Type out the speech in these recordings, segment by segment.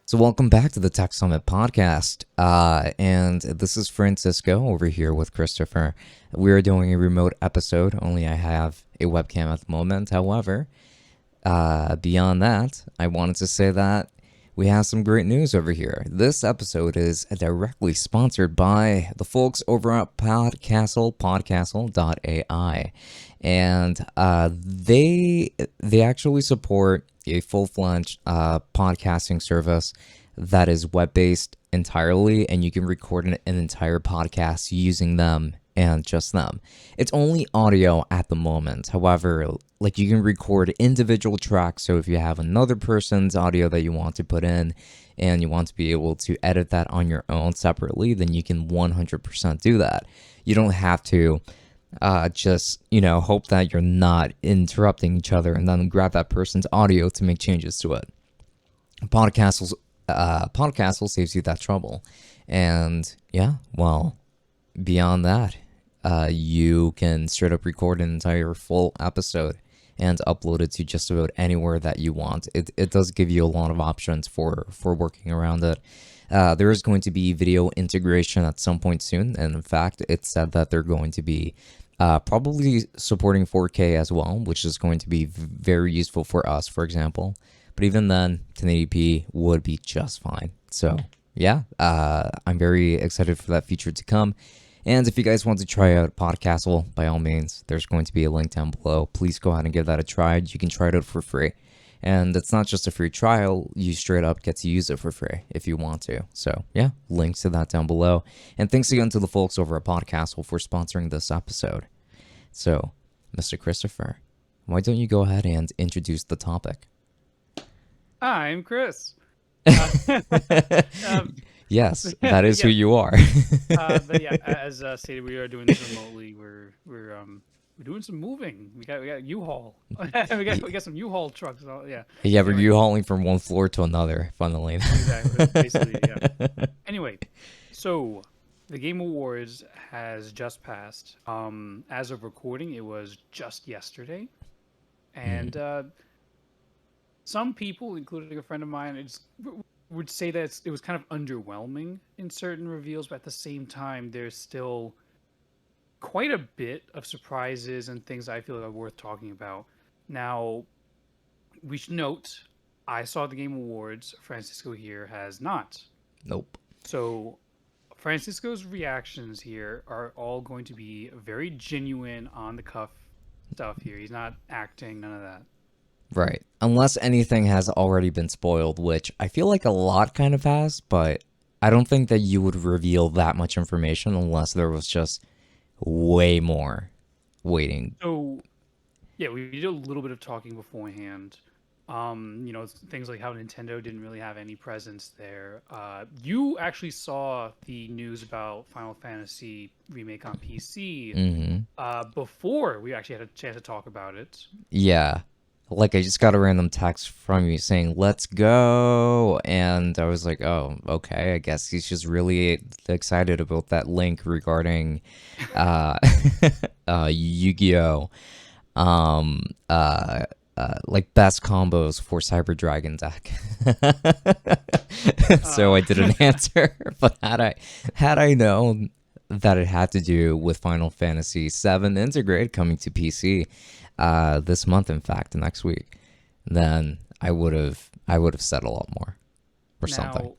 So welcome back to the Tech Summit podcast. And this is Francisco over here with Christopher. We are doing a remote episode, only I have a webcam at the moment. However, beyond that, I wanted to say that we have some great news over here. This episode is directly sponsored by the folks over at podcastle.ai. And they actually support a full-fledged podcasting service that is web-based entirely, and you can record an entire podcast using them and just them. It's only audio at the moment. However, like, you can record individual tracks, so if you have another person's audio that you want to put in and you want to be able to edit that on your own separately, then you can 100% do that. You don't have to just, hope that you're not interrupting each other and then grab that person's audio to make changes to it. Podcastle saves you that trouble. And yeah, well, beyond that, you can straight up record an entire full episode and upload it to just about anywhere that you want. It does give you a lot of options for working around it. There is going to be video integration at some point soon, and in fact, it's said that they're going to be probably supporting 4K as well, which is going to be very useful for us, for example. But even then, 1080p would be just fine. So yeah, I'm very excited for that feature to come. And if you guys want to try out Podcastle, by all means, there's going to be a link down below. Please go ahead and give that a try. You can try it out for free. And it's not just a free trial, you straight up get to use it for free if you want to. So yeah, links to that down below. And thanks again to the folks over at Podcastle for sponsoring this episode. So, Mr. Christopher, why don't you go ahead and introduce the topic? I'm Chris. Yes, that is who you are. But yeah, as stated, we are doing this remotely. We're doing some moving. We got U-Haul. we got some U-Haul trucks. Yeah. Yeah, but you hauling from one floor to another, funnily. Exactly. Basically, yeah. Anyway, so the Game Awards has just passed. As of recording, it was just yesterday, and some people, including a friend of mine, would say that it was kind of underwhelming in certain reveals, but at the same time, there's still quite a bit of surprises and things I feel are worth talking about. Now, we should note, I saw the Game Awards. Francisco here has not. Nope. So, Francisco's reactions here are all going to be very genuine, on the cuff stuff here. He's not acting, none of that. Right. Unless anything has already been spoiled, which I feel like a lot kind of has, but I don't think that you would reveal that much information unless there was just way more waiting. So, yeah, we did a little bit of talking beforehand. Things like how Nintendo didn't really have any presence there. You actually saw the news about Final Fantasy Remake on PC before we actually had a chance to talk about it. Yeah. Like, I just got a random text from you saying, let's go. And I was like, oh, okay. I guess he's just really excited about that link regarding Yu-Gi-Oh! Like, best combos for Cyber Dragon deck. So I didn't answer. But had I known that it had to do with Final Fantasy VII Integrate coming to PC this month, in fact, next week, then I would have said a lot more or something.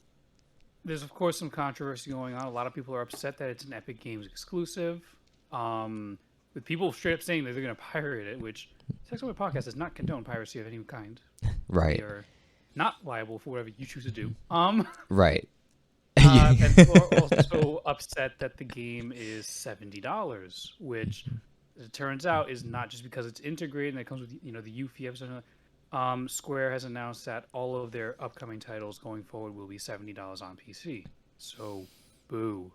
There's of course some controversy going on. A lot of people are upset that it's an Epic Games exclusive. With people straight up saying that they're going to pirate it, which Sex Toy Podcast does not condone piracy of any kind. Right. We are not liable for whatever you choose to do. Right. And people are also upset that the game is $70, which, as it turns out, is not just because it's integrated and it comes with the Yuffie episode. Square has announced that all of their upcoming titles going forward will be $70 on PC. So, boo.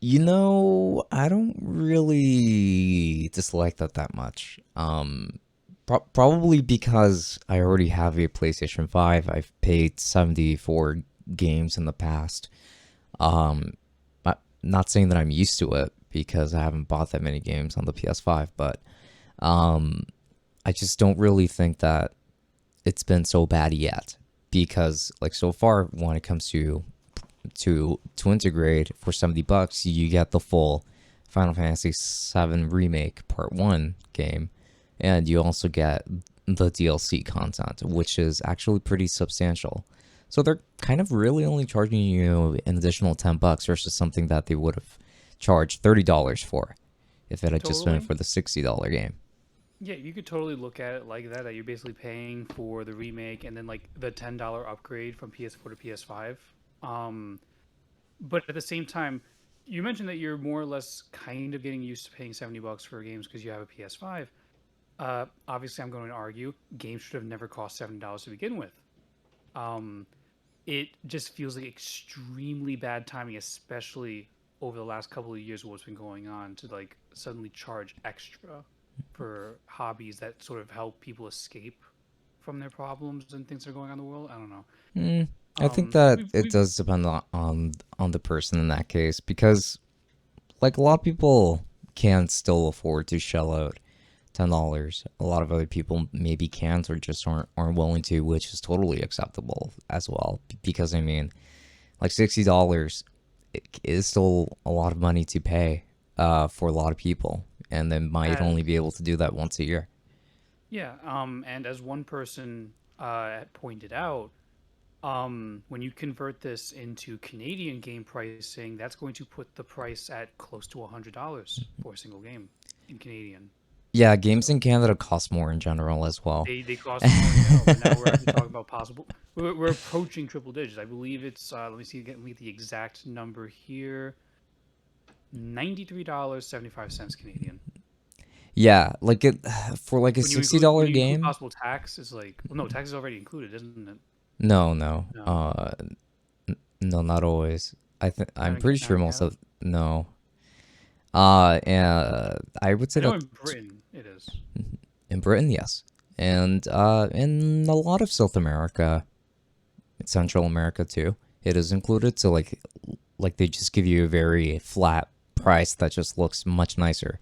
I don't really dislike that much. Probably because I already have a PlayStation 5. I've paid $70 for games in the past. Not saying that I'm used to it, because I haven't bought that many games on the PS5, but I just don't really think that it's been so bad yet, because like so far when it comes to integrate for $70, you get the full Final Fantasy VII Remake Part 1 game, and you also get the DLC content, which is actually pretty substantial. So they're kind of really only charging you an additional $10 versus something that they would have charged $30 for if it had just been Totally. for the $60 game. Yeah, you could totally look at it like that you're basically paying for the remake and then like the $10 upgrade from PS4 to PS5. Um, but at the same time, you mentioned that you're more or less kind of getting used to paying $70 for games because you have a PS5. Obviously, I'm going to argue games should have never cost $70 to begin with. Um, it just feels like extremely bad timing, especially over the last couple of years, what's been going on to like suddenly charge extra for hobbies that sort of help people escape from their problems and things that are going on in the world. I don't know. I think that it We've does depend on the person in that case, because like a lot of people can still afford to shell out $10. A lot of other people maybe can't or just aren't willing to, which is totally acceptable as well. Because I mean, like $60 is still a lot of money to pay for a lot of people, and they might as only be able to do that once a year. Yeah, and as one person pointed out, when you convert this into Canadian game pricing, that's going to put the price at close to $100 for a single game in Canadian. Yeah, games So in Canada cost more in general as well. they cost more in general, but now we're actually talking about possible. We're approaching triple digits. I believe it's let me see, get me the exact number here. $93.75 Canadian. Yeah, like it for like a When you include $60 game. possible tax, is like well, no, tax is already included, isn't it? No, no. No, No, not always. I'm pretty not sure in most Canada. of no. And I would say I know that in Britain it is. in Britain, yes, and in a lot of South America, Central America too, it is included. So like they just give you a very flat price that just looks much nicer.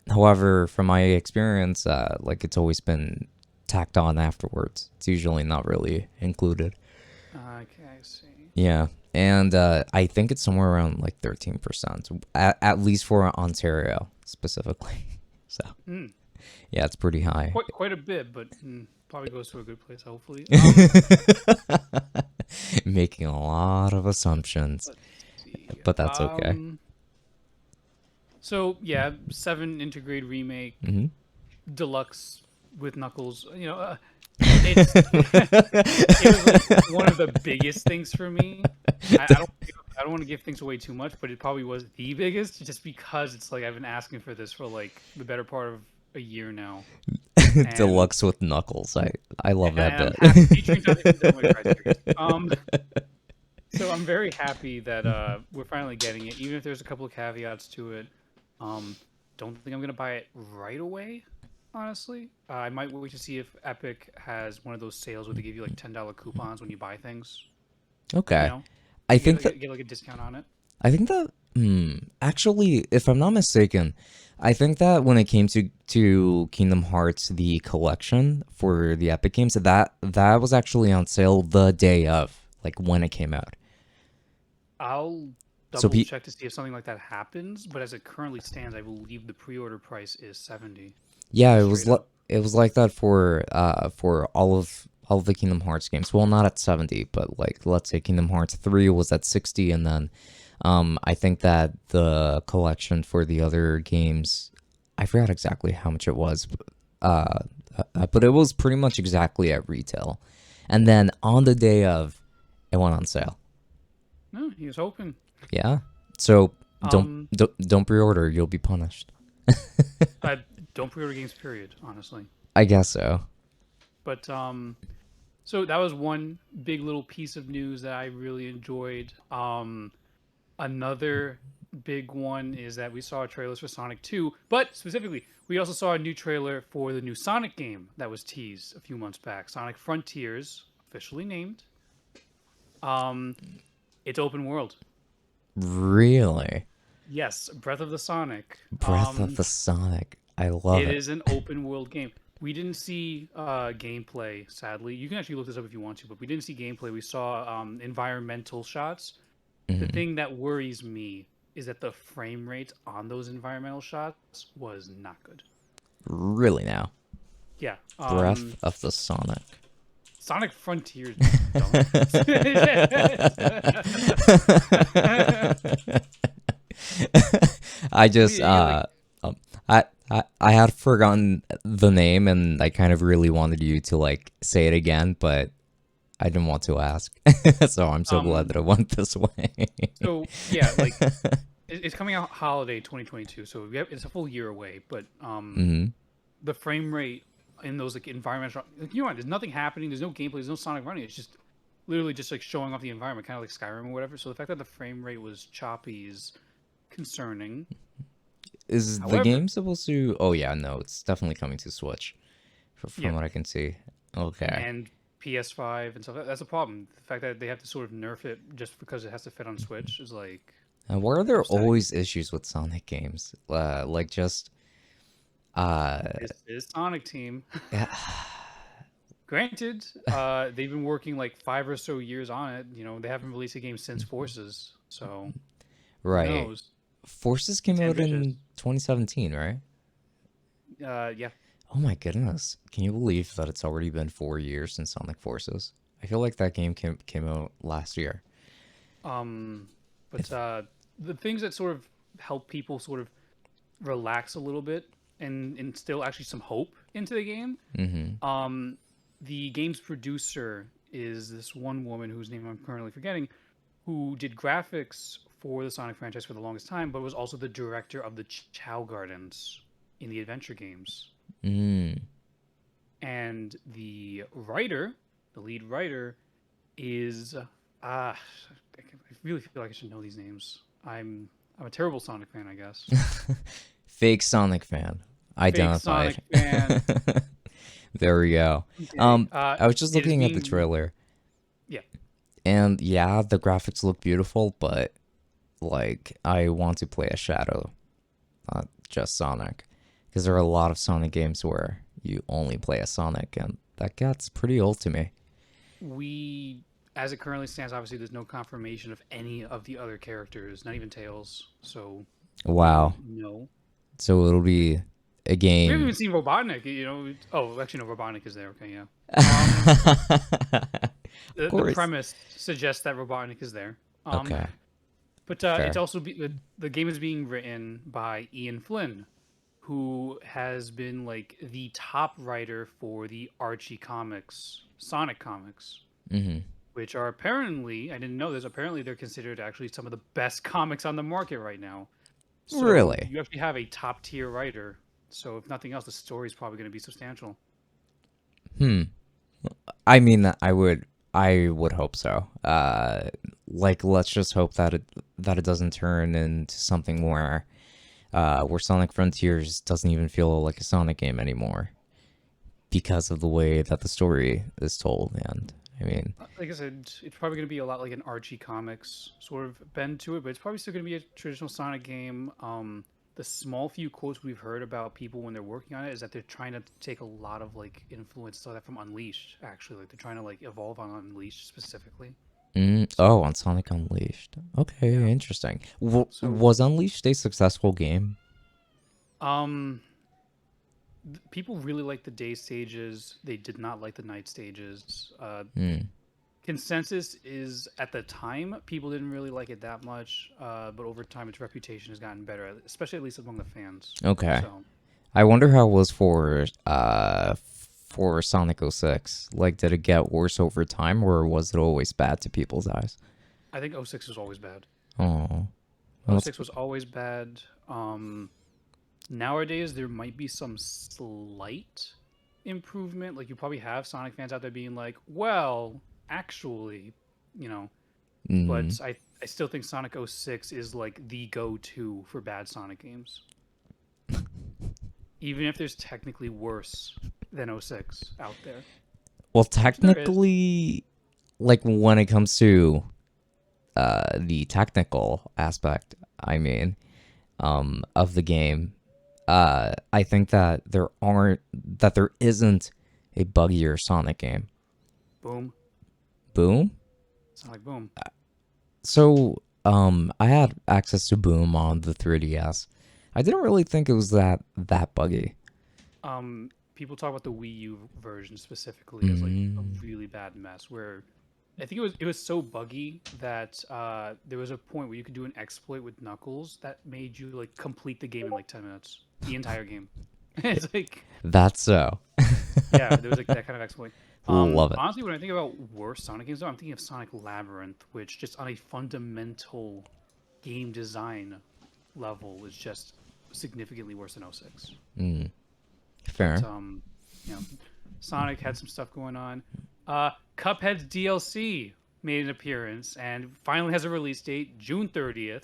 However, from my experience, like it's always been tacked on afterwards. It's usually not really included. Okay, I see. Yeah. And I think it's somewhere around like 13%, at least for Ontario specifically. So, Hmm. yeah, it's pretty high. Quite a bit, but probably goes to a good place, hopefully. Making a lot of assumptions, Let's see. but that's okay. So yeah, 7 integrate remake Hmm. deluxe with Knuckles. It's it was like one of the biggest things for me. I don't want to give things away too much, but it probably was the biggest, just because it's like I've been asking for this for like the better part of a year now, and Deluxe with Knuckles. I love that I'm happy bit. featuring Devil May Cry series. So I'm very happy that we're finally getting it, even if there's a couple of caveats to it. Don't think I'm gonna buy it right away. Honestly, I might wait to see if Epic has one of those sales where they give you like $10 coupons when you buy things. You Okay. know, I you think that get like a discount on it. I think that actually, if I'm not mistaken, I think that when it came to Kingdom Hearts the collection for the Epic Games, that was actually on sale the day of, like when it came out. I'll So double check to see if something like that happens, but as it currently stands, I believe the pre-order price is 70, yeah, just straight up. it was like that for all of the Kingdom Hearts games. Well, not at 70, but like let's say Kingdom Hearts 3 was at 60, and then I think that the collection for the other games, I forgot exactly how much it was, but it was pretty much exactly at retail. And then on the day of, it went on sale. No, he was hoping. Yeah. So Um, don't pre-order. You'll be punished. I don't pre-order games, period. Honestly, I guess so. but so that was one big little piece of news that I really enjoyed. Another big one is that we saw trailers for Sonic 2, but specifically, we also saw a new trailer for the new Sonic game that was teased a few months back. Sonic Frontiers, officially named. Um, it's open world. Really? Yes, Breath of the Sonic. Breath of the Sonic. I love It it. is an open world game. We didn't see gameplay, sadly. You can actually look this up if you want to, but we didn't see gameplay. We saw environmental shots. The Hmm. thing that worries me is that the frame rate on those environmental shots was not good. Really now? Yeah. Breath of the Sonic. Sonic Frontiers, dumb. I just Yeah, like um, I had forgotten the name and I kind of really wanted you to like say it again, but I didn't want to ask. So I'm so glad um. that it went this way. So yeah, like it's coming out holiday 2022, so it's a full year away. But Hmm. the frame rate in those like environmental, like, there's nothing happening. There's no gameplay. There's no Sonic running. It's just literally just like showing off the environment, kind of like Skyrim or whatever. So the fact that the frame rate was choppy is concerning. Is the However, game supposed to? Oh yeah, no, it's definitely coming to Switch, yeah, from what I can see. Okay. and PS5 and stuff. That's a problem. The fact that they have to sort of nerf it just because it has to fit on Switch is like And why are there upsetting. always issues with Sonic games? Like just uh, This is Sonic Team. yeah, Granted, they've been working like 5 or so years on it. They haven't released a game since Forces, so who right. knows? Forces came It's out ambitious. in 2017, right? Yeah. Oh my goodness. Can you believe that it's already been 4 years since Sonic Forces? I feel like that game came out last year. Um, but If the things that sort of help people sort of relax a little bit and instill actually some hope into the game. mm-hmm. The game's producer is this one woman whose name I'm currently forgetting, who did graphics for the Sonic franchise for the longest time, but was also the director of the Chow Gardens in the adventure games. Mm. And the writer, the lead writer, is I really feel like I should know these names. I'm a terrible Sonic fan, I guess. Fake Sonic fan. Fake Sonic Identified. fan. There we go. Okay. I was just It is looking at the being trailer, yeah. and yeah, the graphics look beautiful, but like I want to play a Shadow, not just Sonic, because there are a lot of Sonic games where you only play a Sonic, and that gets pretty old to me. We as it currently stands, obviously there's no confirmation of any of the other characters, not even Tails. So we Wow. don't know. So it'll be a We haven't even game. seen Robotnik. Oh, actually, no, Robotnik is there. Okay, yeah. Of The course. premise suggests that Robotnik is there. Okay. But it's Fair. also the game is being written by Ian Flynn, who has been like the top writer for the Archie comics, Sonic comics, Hmm. which are apparently, I didn't know this, apparently they're considered actually some of the best comics on the market right now. So Really? you actually have a top tier writer. So if nothing else, the story is probably going to be substantial. Hmm. I mean, I would hope so. Like let's just hope that it doesn't turn into something where Sonic Frontiers doesn't even feel like a Sonic game anymore because of the way that the story is told. And I mean, Like I said, it's probably going to be a lot like an Archie comics sort of bend to it, but it's probably still going to be a traditional Sonic game. The small few quotes we've heard about people when they're working on it is that they're trying to take a lot of like influence stuff from Unleashed. Actually, like they're trying to like evolve on Unleashed specifically. oh, So on Sonic Unleashed. Okay, yeah. interesting. So Was Unleashed a successful game? um, people really like the day stages. They did not like the night stages. Hmm. Consensus is at the time people didn't really like it that much, but over time its reputation has gotten better, especially at least among the fans. Okay. So I wonder how it was for Sonic 06. Like, did it get worse over time, or was it always bad to people's eyes? I think '06 was always bad. Oh, well, '06 was always bad. Nowadays there might be some slight improvement. Like you probably have Sonic fans out there being like, well, actually, you know, mm, but I still think Sonic '06 is like the go-to for bad Sonic games. Even if there's technically worse than '06 out there, well, which there is. technically, like when it comes to the technical aspect, I mean, of the game, I think that there isn't a buggier Sonic game. Boom. Boom. Sonic Boom. So, I had access to Boom on the 3DS. I didn't really think it was that buggy. People talk about the Wii U version specifically as like a Mm, really bad mess where I think it was so buggy that there was a point where you could do an exploit with Knuckles that made you like complete the game in like 10 minutes. The entire game. It's like that's so. yeah, there was like that kind of exploit. Love it. Honestly, when I think about worst Sonic games, though, I'm thinking of Sonic Labyrinth, which just on a fundamental game design level is just significantly worse than '06. Mm, But fair. you know, Sonic had some stuff going on. Cuphead's DLC made an appearance and finally has a release date, June 30th.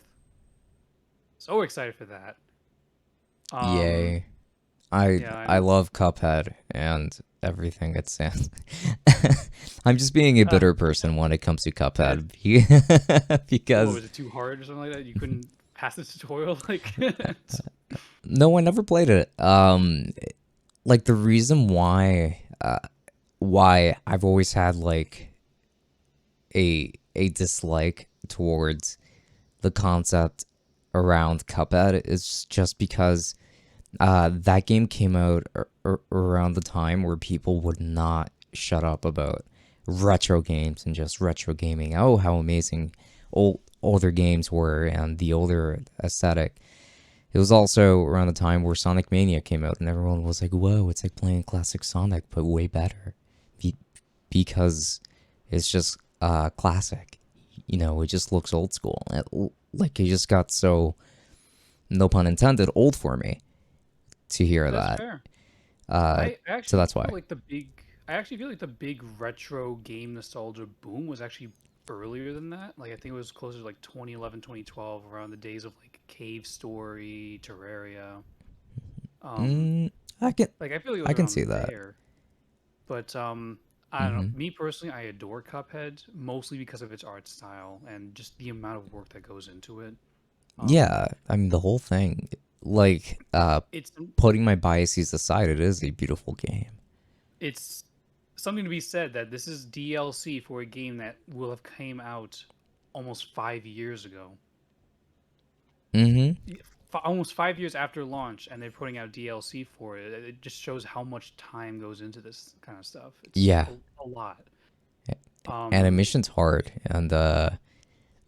So excited for that. Um, Yay. I yeah, I I'm. love Cuphead and everything it stands. I'm just being a Uh, bitter person when it comes to uh, Cuphead what because was it too hard or something like that? You couldn't pass the tutorial, like. no, I never played it. Like the reason why I've always had like a dislike towards the concept around Cuphead is just because that game came out around the time where people would not shut up about retro games and just retro gaming. Oh, how amazing older games were and the older aesthetic. It was also around the time where Sonic Mania came out, and everyone was like, "Whoa, it's like playing classic Sonic, but way better," Be- because it's just classic. You know, it just looks old school. Like it just got so, no pun intended, old for me to hear That's that. fair. Uh, I so actually that's feel why. like the big. I actually feel like the big retro game nostalgia boom was actually earlier than that. Like I think it was closer to like 2011, 2012, around the days of like Cave Story, Terraria. Um, Mm, I can like I feel like it was I can see around that. there. But I don't know. Hmm. Me personally, I adore Cuphead mostly because of its art style and just the amount of work that goes into it. Um, Yeah, I mean the whole thing. Like, it's putting my biases aside, it is a beautiful game. it's something to be said that this is DLC for a game that will have came out almost 5 years ago. Hmm. Almost 5 years after launch, and they're putting out DLC for it. It just shows how much time goes into this kind of stuff. It's Yeah, a lot. Um, animation's hard, and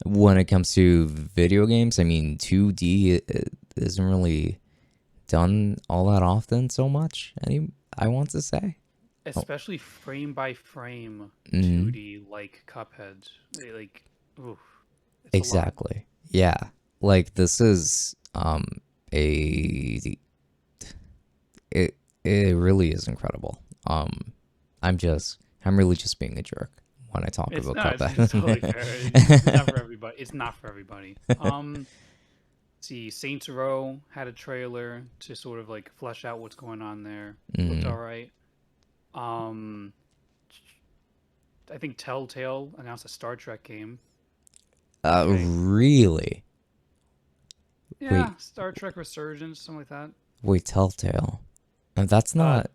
when it comes to video games, I mean, 2D isn't really done all that often so much. I want to say. Oh, especially frame by frame mm, 2D like Cuphead. Like, oof, it's a lot. exactly. Yeah, like this is a it it really is incredible. I'm really just being a jerk when I talk It's about no, it's totally Cuphead. fair. It's not for everybody. It's not for everybody. See, Saints Row had a trailer to sort of like flesh out what's going on there. Looked Mm. all right. Um, I think Telltale announced a Star Trek game. Okay. Really? Yeah, Wait, Star Trek Resurgence, something like that. wait, Telltale, and that's Uh, not.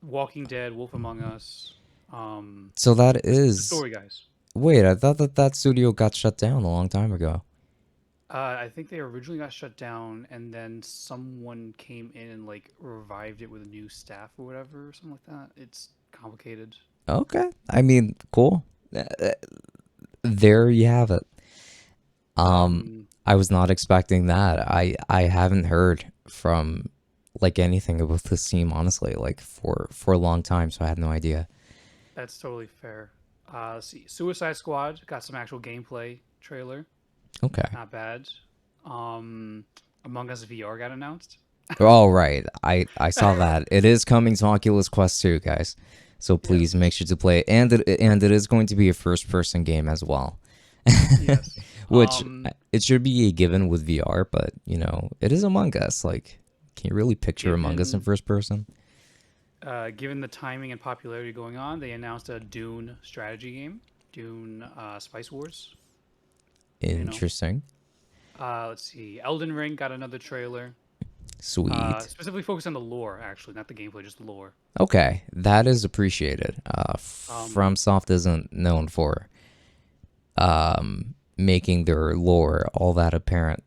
Walking Dead, Wolf Among Us. Um, So that the is. story guys. Wait, I thought that studio got shut down a long time ago. I think they originally got shut down, and then someone came in and like revived it with new staff or whatever, or something like that. It's complicated. Okay, I mean, cool. There you have it. Um, Um, I was not expecting that. I haven't heard from like anything about this team honestly, like for a long time, so I had no idea. that's totally fair. Let's see, Suicide Squad got some actual gameplay trailer. Okay. Not bad. Um, Among Us VR got announced. All right. I saw that. It is coming to Oculus Quest 2, guys. So please Yes. make sure to play it. And it is going to be a first person game as well. Yes. Which it should be a given with VR, but it is Among Us. Like, can you really picture Among Us in Given first person? given the timing and popularity going on, they announced a Dune strategy game, Dune Spice Wars. You know. Interesting. Let's see. Elden Ring got another trailer. Sweet. Specifically focused on the lore, actually, not the gameplay, just the lore. Okay, that is appreciated. Um, FromSoft isn't known for making their lore all that apparent,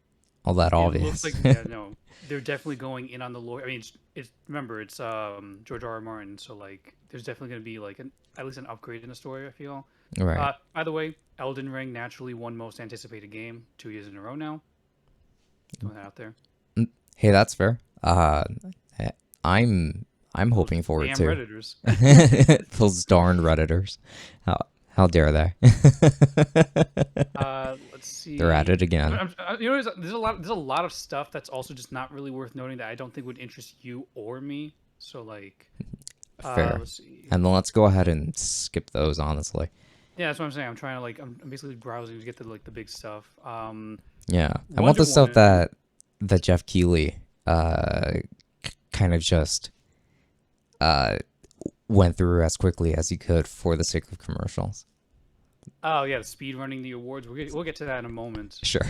all that it looks obvious. like, yeah, no, they're definitely going in on the lore. I mean, it's remember, it's George R. R. Martin, so like, there's definitely going to be like at least an upgrade in the story, I feel. Right. By the way, Elden Ring naturally won most anticipated game 2 years in a row now. Throwing that out there. Hey, that's fair. I'm I'm Those hoping for it damn too. redditors. Those darn redditors. How dare they? Let's They're at see. it again. You know, there's a lot of stuff that's also just not really worth noting that I don't think would interest you or me. So like, Fair. let's see. And then let's go ahead and skip those, honestly. Yeah, that's what I'm saying. I'm trying to like, I'm basically browsing to get to like the big stuff. Yeah. I want Wonder the stuff Woman. that Jeff Keighley kind of just uh went through as quickly as he could for the sake of commercials. Oh yeah, the speed running the awards. We'll get to that in a moment. Sure.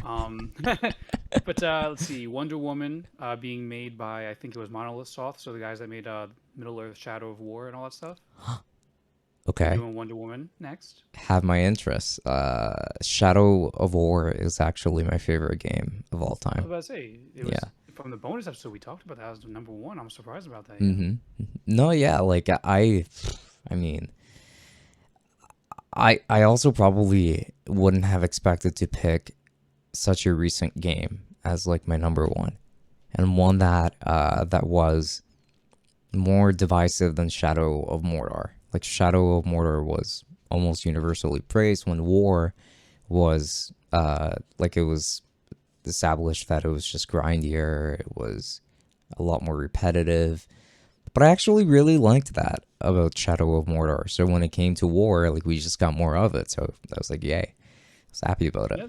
But let's see. Wonder Woman being made by I think it was Monolith Soft, so the guys that made Middle Earth, Shadow of War, and all that stuff. They're Okay. doing Wonder Woman next. Have my interests. Shadow of War is actually my favorite game of all I was time. about to say it was Yeah. from the bonus episode we talked about that was the number one. I'm surprised about that. Yeah. Mm-hmm. No, yeah, like I mean, I also probably wouldn't have expected to pick such a recent game as like my number one, and one that was more divisive than Shadow of Mordor. Like Shadow of Mordor was almost universally praised when War was like it was established that it was just grindier, it was a lot more repetitive. But I actually really liked that about Shadow of Mordor. So when it came to War, like we just got more of it. So I was like, yay. I was happy about it. Yeah,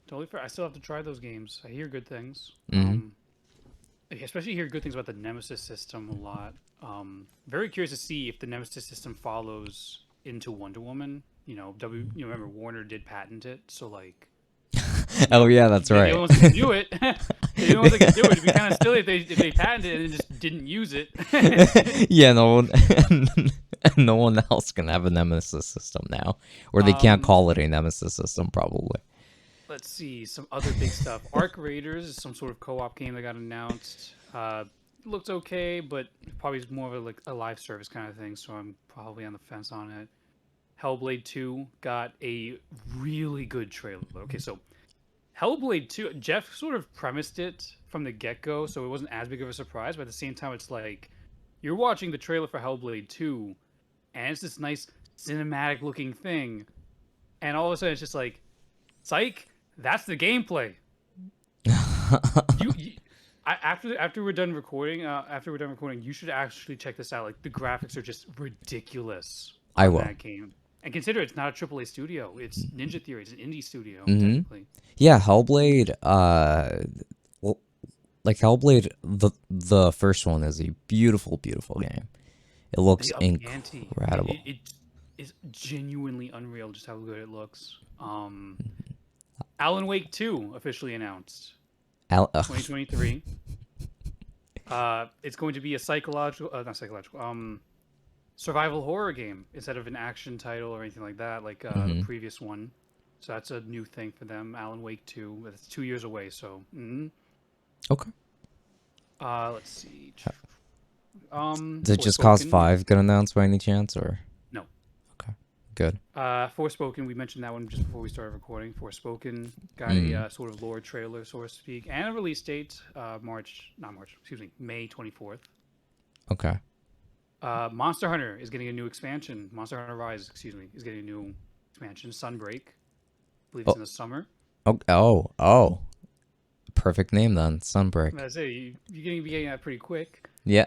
totally fair. I still have to try those games. I hear good things. Hmm. Especially hear good things about the Nemesis system a lot. Very curious to see if the Nemesis system follows into Wonder Woman. You remember Warner did patent it, so like, Oh yeah, that's they're the right. only ones that can do it. They're the only ones that can do it. It'd be kind of silly if they patented it and just didn't use it. Yeah, no one, no one else can have a Nemesis system now, or they can't um, call it a Nemesis system probably. let's see some other big stuff. Arc Raiders is some sort of co-op game that got announced. Looks okay, but probably is more of a live service kind of thing. So I'm probably on the fence on it. Hellblade 2 got a really good trailer. Okay, so Hellblade 2, Jeff sort of premised it from the get-go, so it wasn't as big of a surprise, but at the same time, it's like you're watching the trailer for Hellblade 2, and it's this nice cinematic looking thing, and all of a sudden it's just like, psych, that's the gameplay. you after we're done recording, you should actually check this out. Like the graphics are just ridiculous I on will. that game. And consider it's not a AAA studio. It's Ninja Theory. It's an indie studio, Hmm. technically. Yeah, Hellblade. Well, like Hellblade, the first one is a beautiful, beautiful game. It looks They up the ante. incredible. It is genuinely unreal just how good it looks. Alan Wake 2 officially announced. Ugh. 2023. It's going to be a not psychological, survival horror game instead of an action title or anything like that, like the previous one. So that's a new thing for them. Alan Wake 2. It's 2 years away, so. Okay. Let's see. Did Just Cause Forspoken. 5 get announced by any chance, or? No. Okay, good. Forspoken, we mentioned that one just before we started recording. Forspoken got a sort of lore trailer, so to speak, and a release date, May 24th. Okay. Monster Hunter is getting a new expansion. Monster Hunter Rise, is getting a new expansion. Sunbreak. I believe it's in the summer. Oh. Perfect name then, Sunbreak. I say you're going to be getting that pretty quick. Yeah.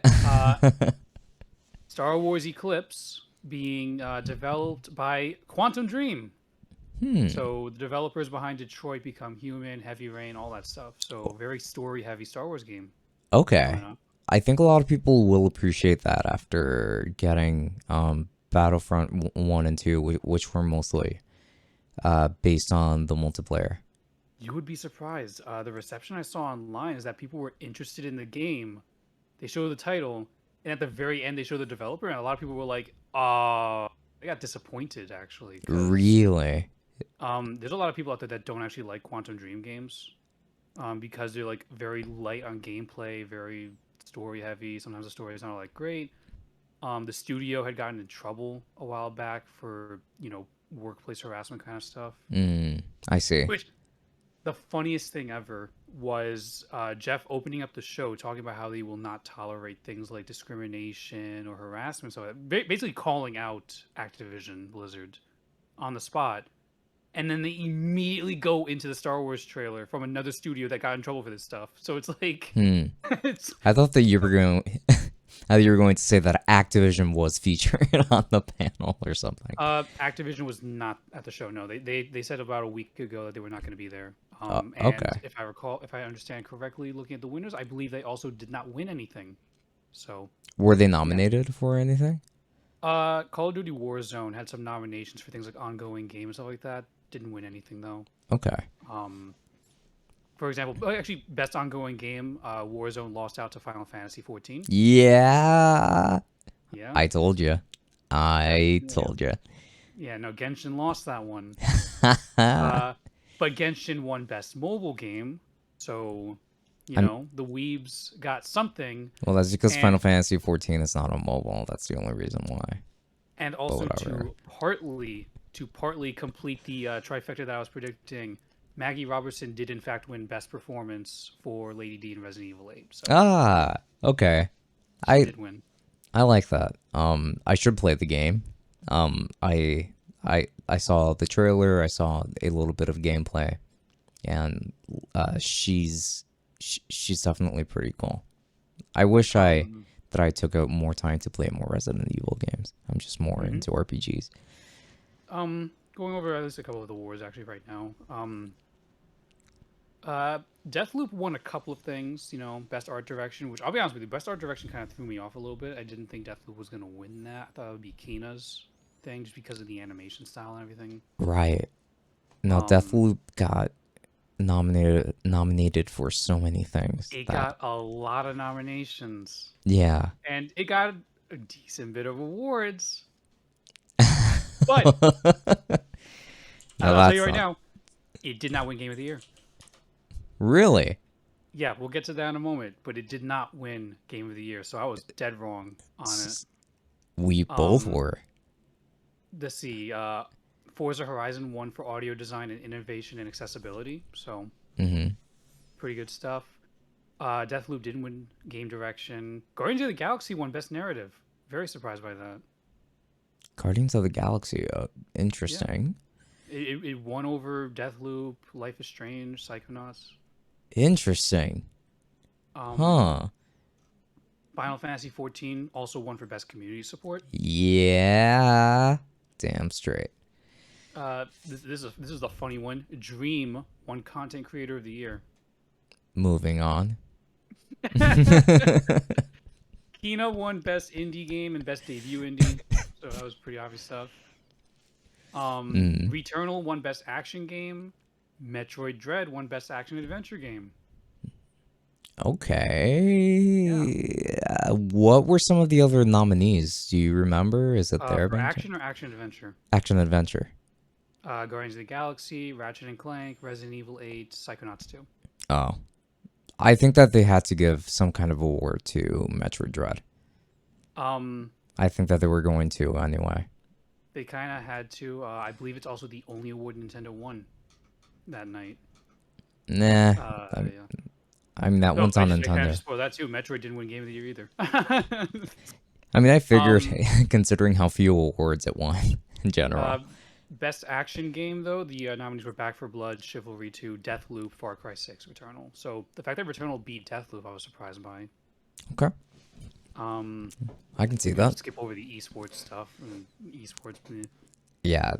Star Wars Eclipse being developed by Quantum Dream. So the developers behind Detroit Become Human, Heavy Rain, all that stuff. So very story-heavy Star Wars game. Okay. I think a lot of people will appreciate that after getting Battlefront 1 and 2, which were mostly based on the multiplayer. You would be surprised. The reception I saw online is that people were interested in the game. They show the title, and at the very end, they show the developer, and a lot of people were like, they got disappointed actually, because Really? there's a lot of people out there that don't actually like Quantum Dream games, because they're like very light on gameplay, very story heavy. Sometimes the story is not like great. The studio had gotten in trouble a while back for workplace harassment kind of stuff. I see. Which the funniest thing ever was Jeff opening up the show talking about how they will not tolerate things like discrimination or harassment. So basically calling out Activision Blizzard on the spot. And then they immediately go into the Star Wars trailer from another studio that got in trouble for this stuff. So it's like, it's I thought that you were going. I thought you were going to say that Activision was featured on the panel or something. Activision was not at the show. No, they said about a week ago that they were not going to be there. And Okay. if I understand correctly, looking at the winners, I believe they also did not win anything. So Were they yeah, nominated for anything? Call of Duty Warzone had some nominations for things like ongoing game and stuff like that. Didn't win anything though. Okay. For example, actually, best ongoing game, Warzone lost out to Final Fantasy 14. Yeah. Yeah, I told you. I yeah, told you. yeah. No, Genshin lost that one. Well, But Genshin won best mobile game, so I'm, the weebs got something, that's because and Final Fantasy 14 is not on mobile. That's the only reason why. But also whatever. to partly complete the trifecta that I was predicting. Maggie Robertson did in fact win best performance for Lady D in Resident Evil 8, so Okay. she I did win. I like that. I should play the game. I saw the trailer. I saw a little bit of gameplay, and she's definitely pretty cool. I wish Um, that I took out more time to play more Resident Evil games. I'm just more mhm. into RPGs. Going over at least a couple of the wars actually right now. Deathloop won a couple of things, best art direction, which I'll be honest with you, best art direction kind of threw me off a little bit. I didn't think Deathloop was going to win that. I thought it would be Kina's thing just because of the animation style and everything. Right. No, Um, Deathloop got nominated for so many things it that got a lot of nominations yeah. and it got a decent bit of awards, but Now I'll tell you that's right not now, it did not win Game of the Year. really. Yeah, we'll get to that in a moment, but it did not win Game of the Year, so I was dead wrong on it. S- We both Um, were. let's see. Forza Horizon won for audio design and innovation and accessibility, so Mm-hmm. pretty good stuff. Deathloop didn't win game direction. Guardians of the Galaxy won best narrative. Very surprised by that. Guardians of the Galaxy. Yeah, Interesting. it won over Deathloop, Life is Strange, Psychonauts. Interesting. Um, Huh. Final Fantasy 14 also won for best community support. Yeah. Damn straight. This is the funny one. Dream won Content Creator of the Year. Moving on. Kina won best indie game and best debut indie, so that was pretty obvious stuff. Mm. Returnal won best action game. Metroid Dread won best action adventure game. Yeah. Okay. What were some of the other nominees? Do you remember? Is it there For by any chance? action or action adventure. Action adventure. Guardians of the Galaxy, Ratchet and Clank, Resident Evil 8, Psychonauts 2. Oh. I think that they had to give some kind of award to Metroid Dread. Um, I think that they were going to anyway. they kind of had to. I believe it's also the only award Nintendo won that night. Nah. Yeah. I mean, that No, one's on I kind of Nintendo. just spoiled that too. Metroid didn't win Game of the Year either. I mean, I figured, um, considering how few awards it won in uh, general. best action game though, the nominees were Back for Blood, Chivalry 2, Deathloop, Far Cry 6, Returnal. So the fact that Returnal beat Deathloop, I was surprised by. Okay. Um, I can see we can that. skip over the esports stuff. Esports. Yeah,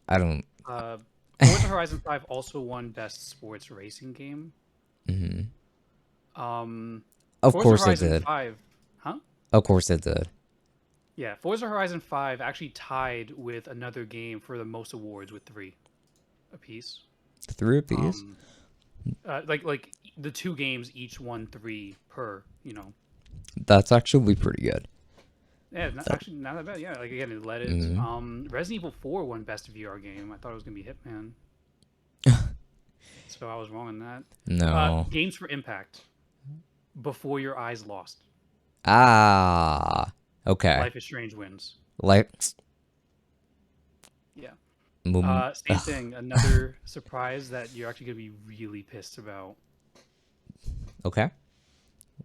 I don't. Uh, Forza Horizon 5 also won best sports racing game. Mhm. Um, Of Forza course it Horizon did. 5, huh? Of course it did. Yeah, Forza Horizon 5 actually tied with another game for the most awards with 3 apiece. 3 apiece? Um, like the two games each won 3 per. That's actually pretty good. Yeah, actually not that bad. Yeah, like again, it led it. Hmm. Resident Evil 4 won best VR game. I thought it was gonna be Hitman, so I was wrong on that. No. Games for Impact. Before Your Eyes Lost. Ah. Okay. Life is Strange wins. Like, Yeah. mum- Same thing. Another surprise that you're actually gonna be really pissed about. okay.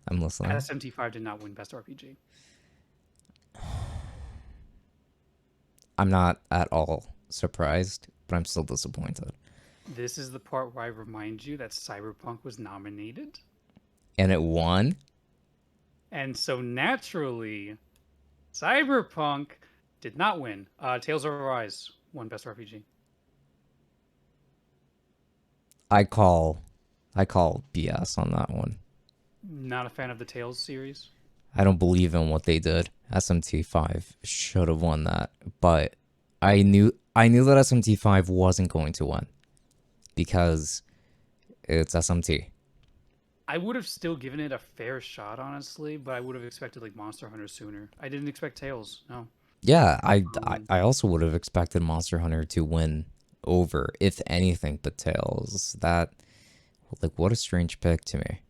I'm listening. SMT5 did not win best RPG. I'm not at all surprised, but I'm still disappointed. This is the part where I remind you that Cyberpunk was nominated. And it won? And so naturally, Cyberpunk did not win. Tales of Arise won Best RPG. I call BS on that one. Not a fan of the Tales series. I don't believe in what they did. SMT5 should have won that, but I knew that SMT5 wasn't going to win because it's SMT. I would have still given it a fair shot, honestly, but I would have expected like Monster Hunter sooner. I didn't expect Tales. No. Yeah, I, I, Um, I also would have expected Monster Hunter to win over, if anything, but Tails. That, like, what a strange pick to me.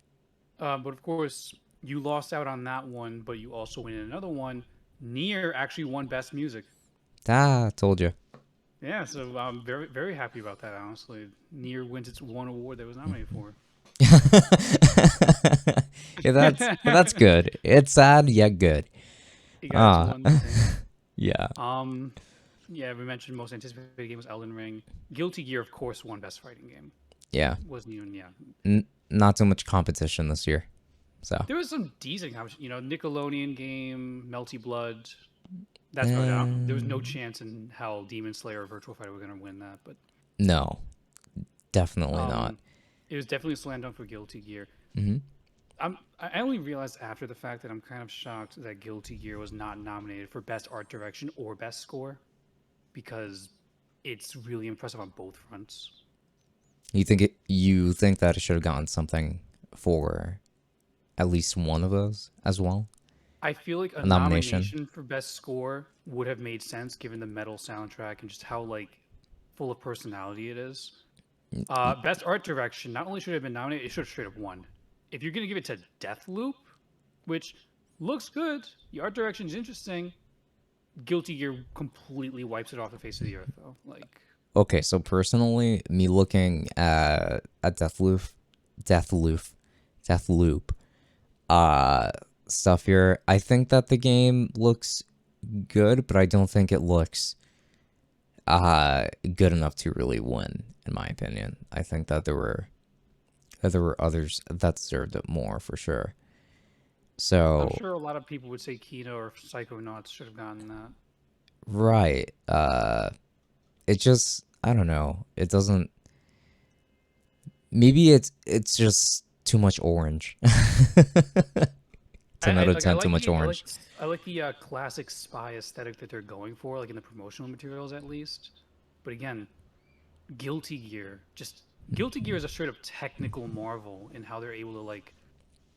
but of course, you lost out on that one, but you also win another one. Nier actually won Best Music. Ah, told you. Yeah, so I'm very, very happy about that, honestly. Nier wins its one award that it was nominated for. Yeah, that's good. It's sad yet good. It got its Ah, one thing. yeah, Um, yeah, we mentioned most anticipated game was Elden Ring. Guilty Gear, of course, won Best Fighting Game. yeah. Wasn't even, yeah. Not too much competition this year, so. There was some decent competition. Nickelodeon game, Melty Blood. That's no doubt. There was no Um, chance in hell Demon Slayer or Virtual Fighter were going to win that, but no, definitely not. um, it was definitely a slam dunk for Guilty Gear. Hmm. I only realized after the fact that I'm kind of shocked that Guilty Gear was not nominated for Best Art Direction or Best Score because it's really impressive on both fronts. You think that it should have gotten something for at least one of those as well? I feel like a A nomination? nomination for Best Score would have made sense given the metal soundtrack and just how like full of personality it is. Best Art Direction not only should have been nominated, it should have straight up won. If you're gonna give it to Deathloop, which looks good, the art direction is interesting, Guilty Gear completely wipes it off the face of the earth, though. Like, Okay, so personally, me looking at Deathloop, Deathloop, uh, stuff here, I think that the game looks good, but I don't think it looks good enough to really win, in my opinion. I think that there were others that deserved it more for sure. I'm So sure a lot of people would say Kino or Psychonauts should have gotten that. right, it just I don't know. It doesn't. Maybe it's just too much orange. 10 out of I 10 too like much the orange. classic spy aesthetic that they're going for, like in the promotional materials at least. But again, Guilty Gear, just Guilty Gear is a straight up technical marvel in how they're able to like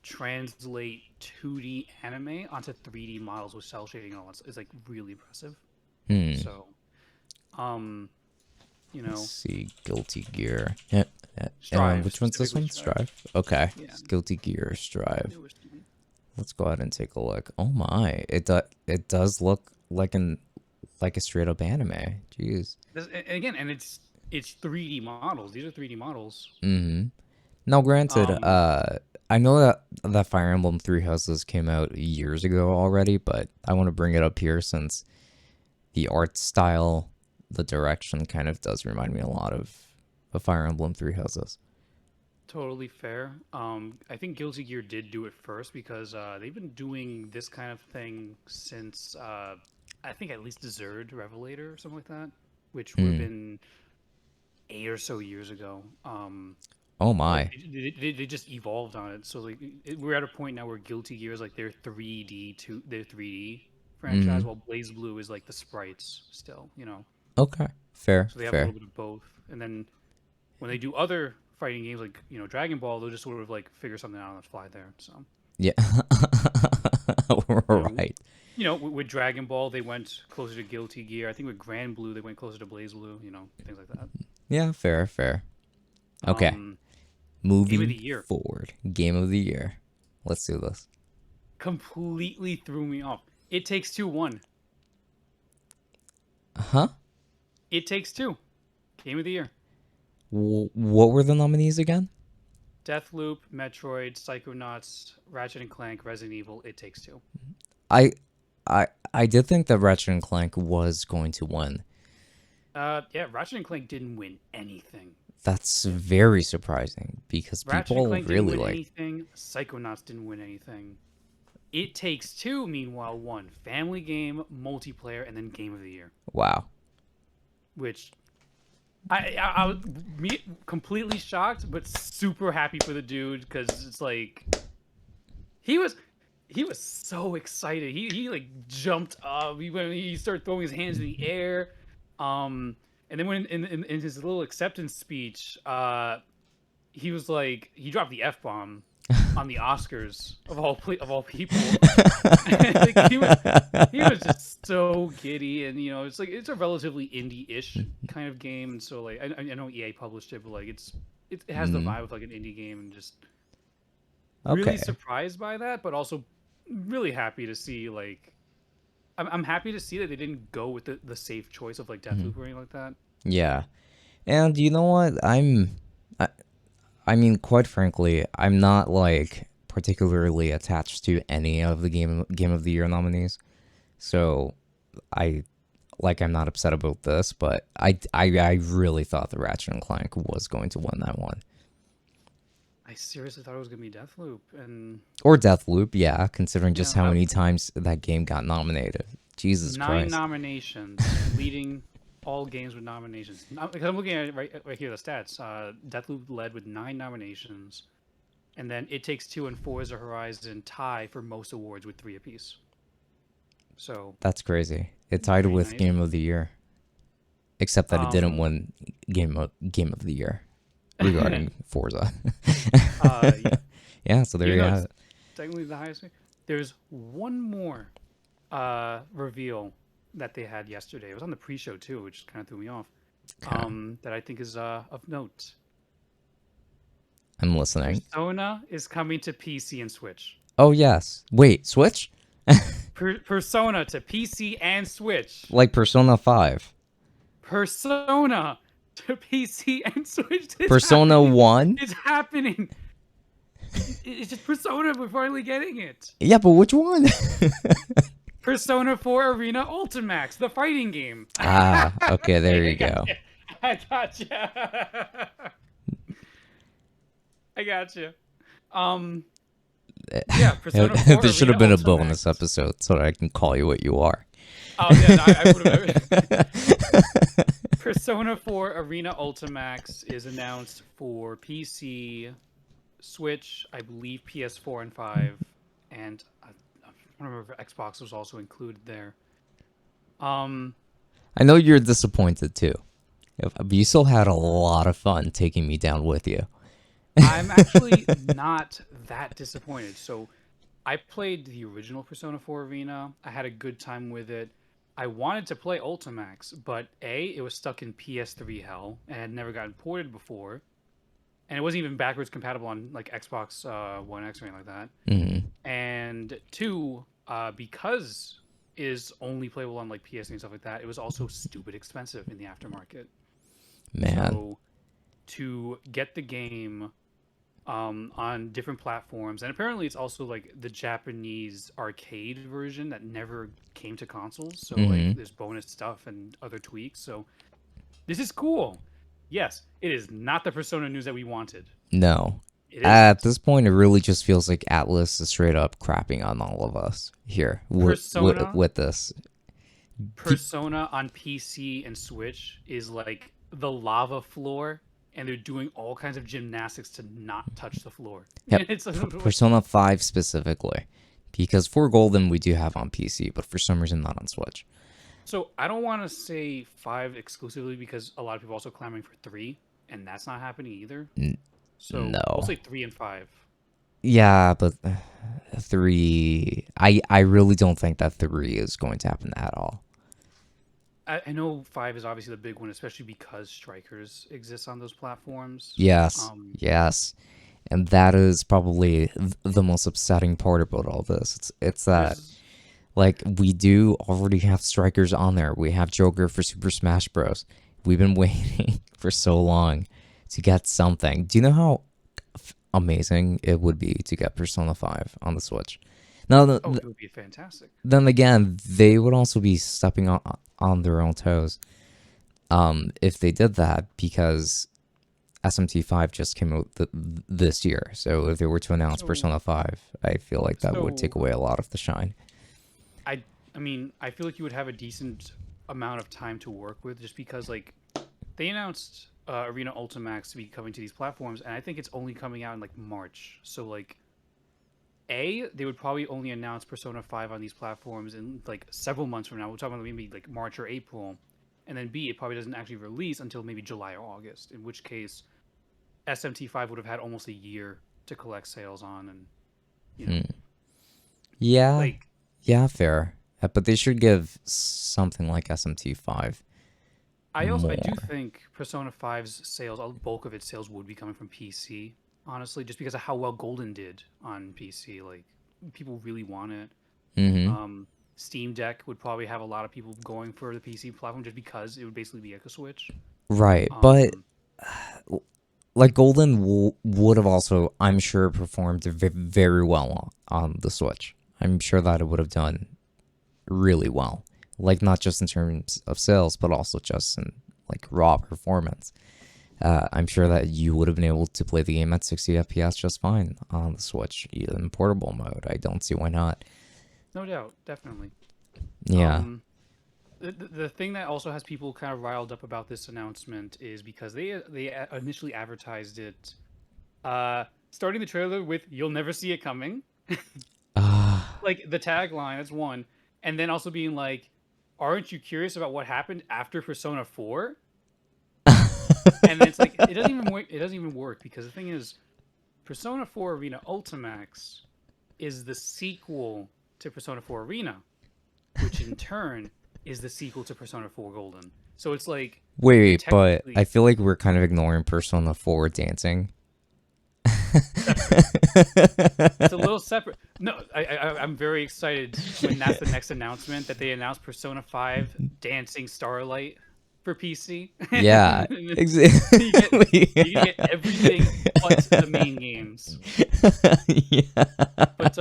translate 2D anime onto 3D models with cell shading and all that. It's like really impressive. Hmm. So, um, you Let's know, see. Guilty Gear. Yeah. Strive Which one's this specifically one? Strive. Strive. Okay. Yeah, Guilty Gear Strive. newest one. Let's go ahead and take a look. Oh my! It does look like a straight up anime. Jeez. Again, and it's 3D models. These are 3D models. Mm-hmm. Now, granted, Um, I know that Fire Emblem Three Houses came out years ago already, but I want to bring it up here since the art style, the direction kind of does remind me a lot of Fire Emblem Three Houses. Totally fair. I think Guilty Gear did do it first because they've been doing this kind of thing since I think at least Zerd Revelator or something like that, which would have Hmm. been 8 or so years ago. Oh But my. they just evolved on it. So like we're at a point now where Guilty Gear is like their 3D Hmm. franchise, while Blaze Blue is like the sprites still. Okay. Fair. So they have a Fair. little bit of both. And then when they do other fighting games like Dragon Ball, they'll just sort of like figure something out on the fly there. So Yeah. you know, Right. with Dragon Ball, they went closer to Guilty Gear. I think with Grand Blue, they went closer to Blaze Blue. Things like that. Yeah, fair, fair. Okay. Um, Game of the Moving Year forward. Game of the year. Let's do this. completely threw me off. It Takes Two won. Huh? It Takes Two, Game of the Year. What were the nominees again? Deathloop, Metroid, Psychonauts, Ratchet and Clank, Resident Evil. It Takes Two. I I did think that Ratchet and Clank was going to win. Yeah, Ratchet and Clank didn't win anything. That's very surprising because Ratchet and people Clank didn't really win like. anything. Psychonauts didn't win anything. It Takes Two, meanwhile, won Family Game, Multiplayer, and then Game of the Year. Wow. Which I was completely shocked, but super happy for the dude because it's like he was so excited. He like jumped up. He started throwing his hands in the air. And then when in his little acceptance speech, he was like he dropped the F-bomb on the Oscars of all people. Like, he was just so giddy, and it's like it's a relatively indie-ish kind of game, and so like I know EA published it, but like it has the vibe of like an indie game, and just really Okay. surprised by that, but also really happy to see like I'm happy to see that they didn't go with the safe choice of like Deathloop or anything like that. Yeah. And you know what? I mean, quite frankly, I'm not like particularly attached to any of the game of the year nominees. So I'm not upset about this, but I really thought the Ratchet and Clank was going to win that one. I seriously thought it was gonna be Deathloop, and Or Deathloop, yeah, considering just yeah, how many times that game got nominated. Jesus 9 Christ. nominations, leading all games with nominations. Because I'm looking at it right here, the stats. Deathloop led with 9 nominations, and then It Takes Two and Forza Horizon tie for most awards with 3 apiece. So That's crazy. It tied pretty with nice. Game of the Year. Except that it didn't Um, win Game of the Year regarding Forza. Yeah, so there you have it's it. technically the highest. There's one more reveal that they had yesterday. It was on the pre-show too, which kind of threw me off. Okay. That I think is of note. I'm listening. Persona is coming to PC and Switch. Oh, yes. Wait, Switch? Persona to PC and Switch. Like Persona 5. Persona to PC and Switch. Persona 1? It's happening. It's just Persona. We're finally getting it. Yeah, but which one? Persona 4 Arena Ultimax, the fighting game. Ah, okay, there you go. I gotcha. I gotcha. Yeah, Persona 4 This should have Arena been a bonus Ultimax. episode so that I can call you what you are. Oh yeah, no, I would have. Persona 4 Arena Ultimax is announced for PC, Switch, I believe PS4 and 5, and I don't remember if Xbox was also included there. I know you're disappointed too. But you still had a lot of fun taking me down with you. I'm actually not that disappointed. So I played the original Persona 4 Arena. I had a good time with it. I wanted to play Ultimax, but it was stuck in PS3 hell and had never gotten ported before. And it wasn't even backwards compatible on like Xbox One X or anything like that. Mm-hmm. And 2, because it is only playable on like PS and stuff like that, it was also stupid expensive in the aftermarket. Man. So to get the game on different platforms, and apparently it's also like the Japanese arcade version that never came to consoles. So like there's bonus stuff and other tweaks. So this is cool. Yes, it is not the Persona news that we wanted. No. It At isn't. this point, it really just feels like Atlas is straight up crapping on all of us here Persona? with this. Persona on PC and Switch is like the lava floor, and they're doing all kinds of gymnastics to not touch the floor. Yep. It's like, Persona 5 specifically. Because for Golden, we do have on PC, but for some reason, not on Switch. so I don't want to say 5 exclusively because a lot of people also clamoring for 3. and that's not happening either. N- So we'll no. say 3 and 5. Yeah, but 3, I really don't think that 3 is going to happen at all. I know 5 is obviously the big one, especially because Strikers exists on those platforms. Yes, Um, yes. And that is probably the most upsetting part about all this. It's that there's like we do already have strikers on there. We have Joker for Super Smash Bros. We've been waiting for so long to get something. Do you know how amazing it would be to get Persona 5 on the Switch? Now, oh, it would be fantastic. then again, they would also be stepping on their own toes if they did that because SMT5 just came out this year. So if they were to announce So Persona 5, I feel like that would take so away a lot of the shine. I I mean, I feel like you would have a decent amount of time to work with just because like they announced Arena Ultimax to be coming to these platforms, and I think it's only coming out in like March. So like they would probably only announce Persona 5 on these platforms in like several months from now. We're talking about maybe like March or April. And then B, it probably doesn't actually release until maybe July or August, in which case SMT5 would have had almost a year to collect sales on, and you know, Hmm. Yeah, like yeah, fair. But they should give something like SMT5 I do more. think Persona 5's sales, a bulk of its sales would be coming from PC, honestly, just because of how well Golden did on PC. Like people really want it. Mm-hmm. Um, Steam Deck would probably have a lot of people going for the PC platform just because it would basically be Echo Switch. Right, but Um, like Golden would have also, I'm sure, performed very well on the Switch. I'm sure that it would have done really well. Like not just in terms of sales, but also just in like raw performance. I'm sure that you would have been able to play the game at 60 FPS just fine on the Switch, even in portable mode. I don't see why not. no doubt, definitely. Yeah. Um, the thing that also has people kind of riled up about this announcement is because they initially advertised it, starting the trailer with "You'll never see it coming," like the tagline. That's one, and then also being like, "Aren't you curious about what happened after Persona 4?" And it's like it doesn't even work. It doesn't even work because the thing is, Persona 4 Arena Ultimax is the sequel to Persona 4 Arena, which in turn is the sequel to Persona 4 Golden. So it's like Wait, but I technically feel like we're kind of ignoring Persona 4 dancing. separate. It's a little separate. No, I'm very excited when that's the next announcement that they announced Persona 5 Dancing Starlight for PC. Yeah, you get exactly. you can get everything but the main games. Yeah. But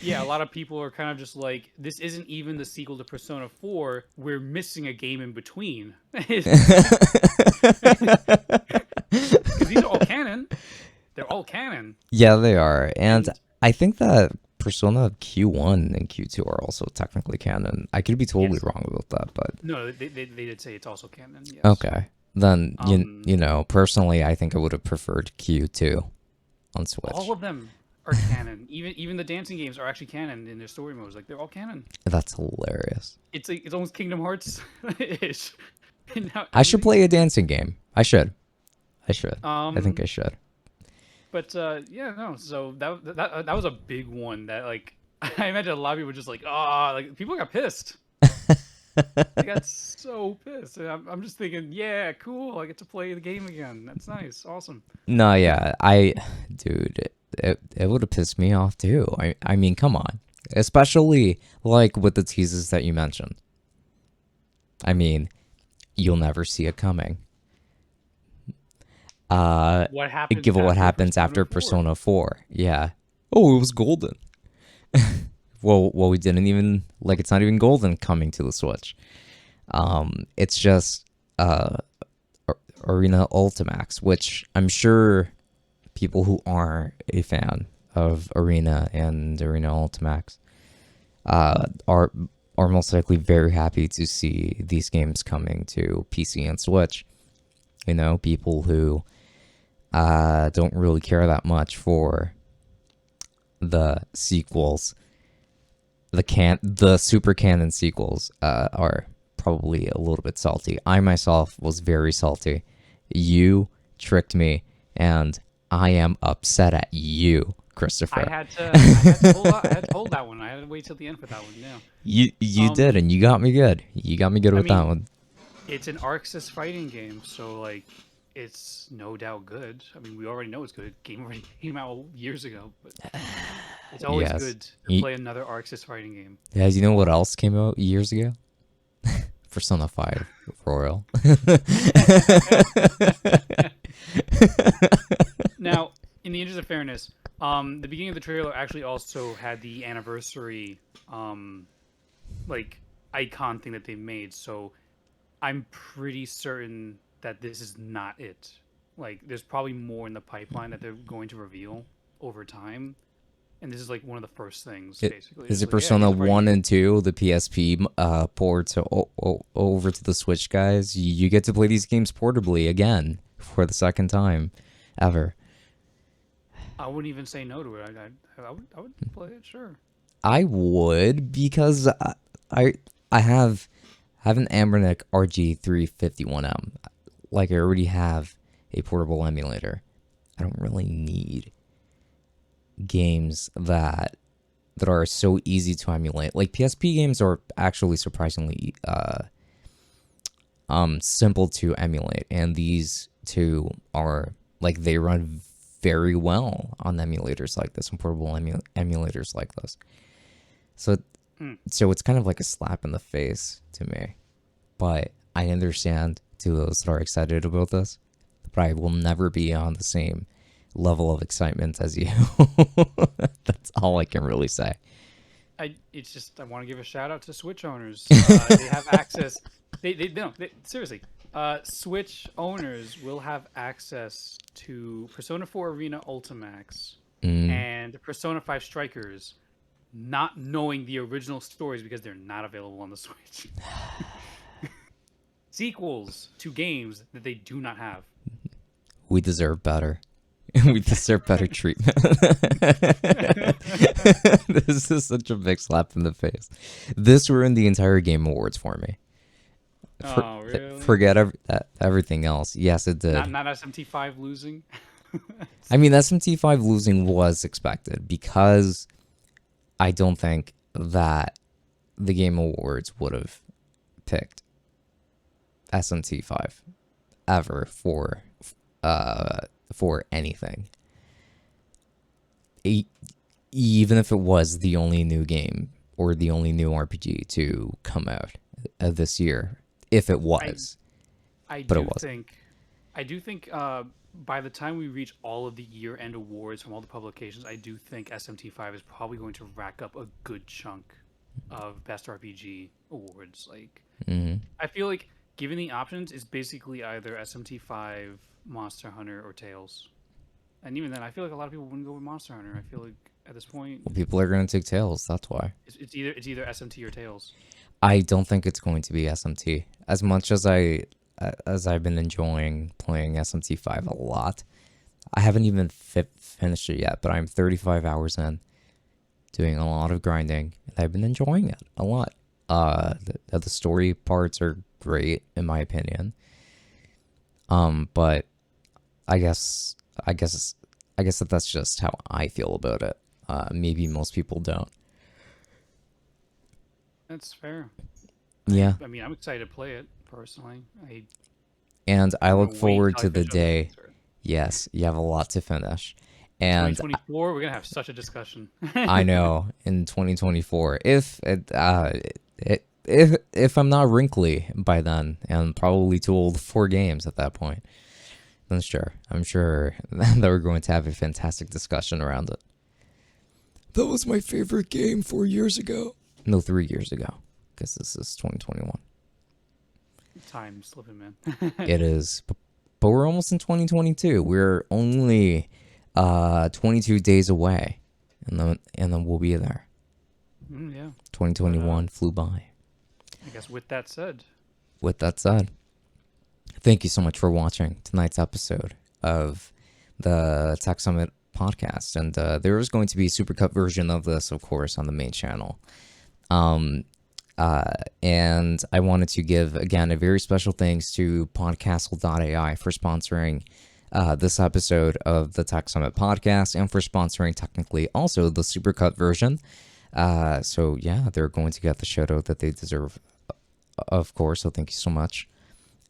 yeah, a lot of people are kind of just like, this isn't even the sequel to Persona 4. We're missing a game in between. Because these are all canon. They're all canon. Yeah, they are. And And I think that Persona Q1 and Q2 are also technically canon. I could be totally yes. wrong about that, but No, they did say it's also canon, yes. okay. Then Um, you know, personally I think I would have preferred Q2 on all Switch. of them are canon. Even the dancing games are actually canon in their story modes. Like they're all canon. That's hilarious. It's like it's almost Kingdom Hearts ish. And now I should everything's play a canon. dancing game. I should. I should. I think Um, I should. but yeah, no. So that was a big one. That like I imagine a lot of people were just like, oh, like people got pissed. They got so pissed. And I'm just thinking, yeah, cool. I get to play the game again. That's nice, awesome. No, yeah. Dude, it would have pissed me off too. I mean, come on. Especially like with the teases that you mentioned. I mean, you'll never see it coming. Uh, What happens Given what after happens Persona after 4? Persona 4. Yeah. Oh, it was golden. Well, we didn't even like. It's not even golden coming to the Switch. It's just Arena Ultimax, which I'm sure people who are a fan of Arena and Arena Ultimax are most likely very happy to see these games coming to PC and Switch. You know, people who don't really care that much for the sequels, the super canon sequels are probably a little bit salty. I myself was very salty. You tricked me, and I am upset at you, I Christopher. had to, I had to hold out, I had to hold that one. I had to wait till the end for that one. Yeah. You did, and you got me good. You got me good I with that mean, one. it's an Arxis fighting game, so like, it's no doubt good. I mean, we already know it's good. Game already came out years ago, but it's always Yes. good to You, play another Arxis fighting game. you know what else came out years ago? Persona 5 Royal. Now, in the interest of fairness, the beginning of the trailer actually also had the anniversary, like icon thing that they made. So I'm pretty certain that this is not it. Like, there's probably more in the pipeline that they're going to reveal over time, and this is like one of the first things, basically. Is Just it like, yeah, here's Persona a fighting 1 game. and 2, the PSP ports over to the Switch, guys? You get to play these games portably again for the second time ever. I wouldn't even say no to it. I would play it, sure. I would, because I have an Ambernic RG351M. Like, I already have a portable emulator. I don't really need games that are so easy to emulate. Like, PSP games are actually surprisingly simple to emulate, and these two are, like, they run very well on emulators like this, and portable emulators like this. So it's kind of like a slap in the face to me. But I understand to those that are excited about this, but I will never be on the same level of excitement as you. That's all I can really say. I want to give a shout out to Switch owners. They have access. Seriously. Switch owners will have access to Persona 4 Arena Ultimax and Persona 5 Strikers, not knowing the original stories because they're not available on the Switch. Sequels to games that they do not have. We deserve better. We deserve better treatment. This is such a big slap in the face. This ruined the entire Game Awards for me. Oh, really? Forget everything else. Yes, it did. Not SMT5 losing? I mean, SMT5 losing was expected, because I don't think that the Game Awards would have picked SMT5 ever for anything. Even if it was the only new game or the only new RPG to come out this year, if it was. But it wasn't. I do think by the time we reach all of the year-end awards from all the publications, I do think SMT5 is probably going to rack up a good chunk of Best RPG awards. Like, I feel like, given the options, it's basically either SMT5, Monster Hunter, or Tales. And even then, I feel like a lot of people wouldn't go with Monster Hunter. I feel like at this point, Well, people are going to take Tails. That's why. it's either SMT or Tales. I don't think it's going to be SMT. As much as I've been enjoying playing SMT5 a lot, I haven't even finished it yet. But I'm 35 hours in, doing a lot of grinding, and I've been enjoying it a lot. The story parts are great in my opinion. But I guess that's just how I feel about it. Maybe most people don't. That's fair. Yeah. I mean, I'm excited to play it personally. And I I'm look gonna wait forward until I to the finish up day. Answer. Yes, you have a lot to finish. And 2024, we're gonna have such a discussion. I know in 2024, if I'm not wrinkly by then, and probably too old for games at that point, then sure, I'm sure that we're going to have a fantastic discussion around it. That was my favorite game 4 years ago. No, 3 years ago, because this is 2021. Time slipping, man. It is, but we're almost in 2022. We're only 22 days away, and then we'll be there. Yeah. 2021 flew by. I guess with that said, thank you so much for watching tonight's episode of the Tech Summit podcast. And there is going to be a supercut version of this, of course, on the main channel. And I wanted to give, again, a very special thanks to Podcastle.ai for sponsoring this episode of the Tech Summit podcast and for sponsoring technically also the supercut version. So yeah, they're going to get the shout out that they deserve, of course. So thank you so much.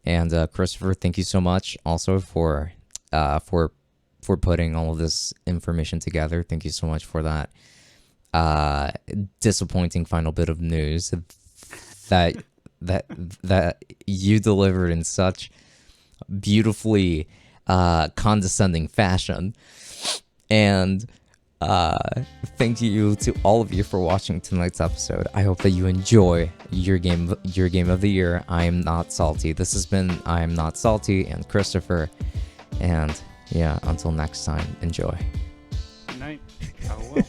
And Christopher, thank you so much also for putting all of this information together. Thank you so much for that disappointing final bit of news that you delivered in such beautifully condescending fashion. And thank you to all of you for watching tonight's episode. I hope that you enjoy your game of the year. I am not salty. This has been I am not salty and Christopher. And yeah, until next time, enjoy. Good night. Farewell.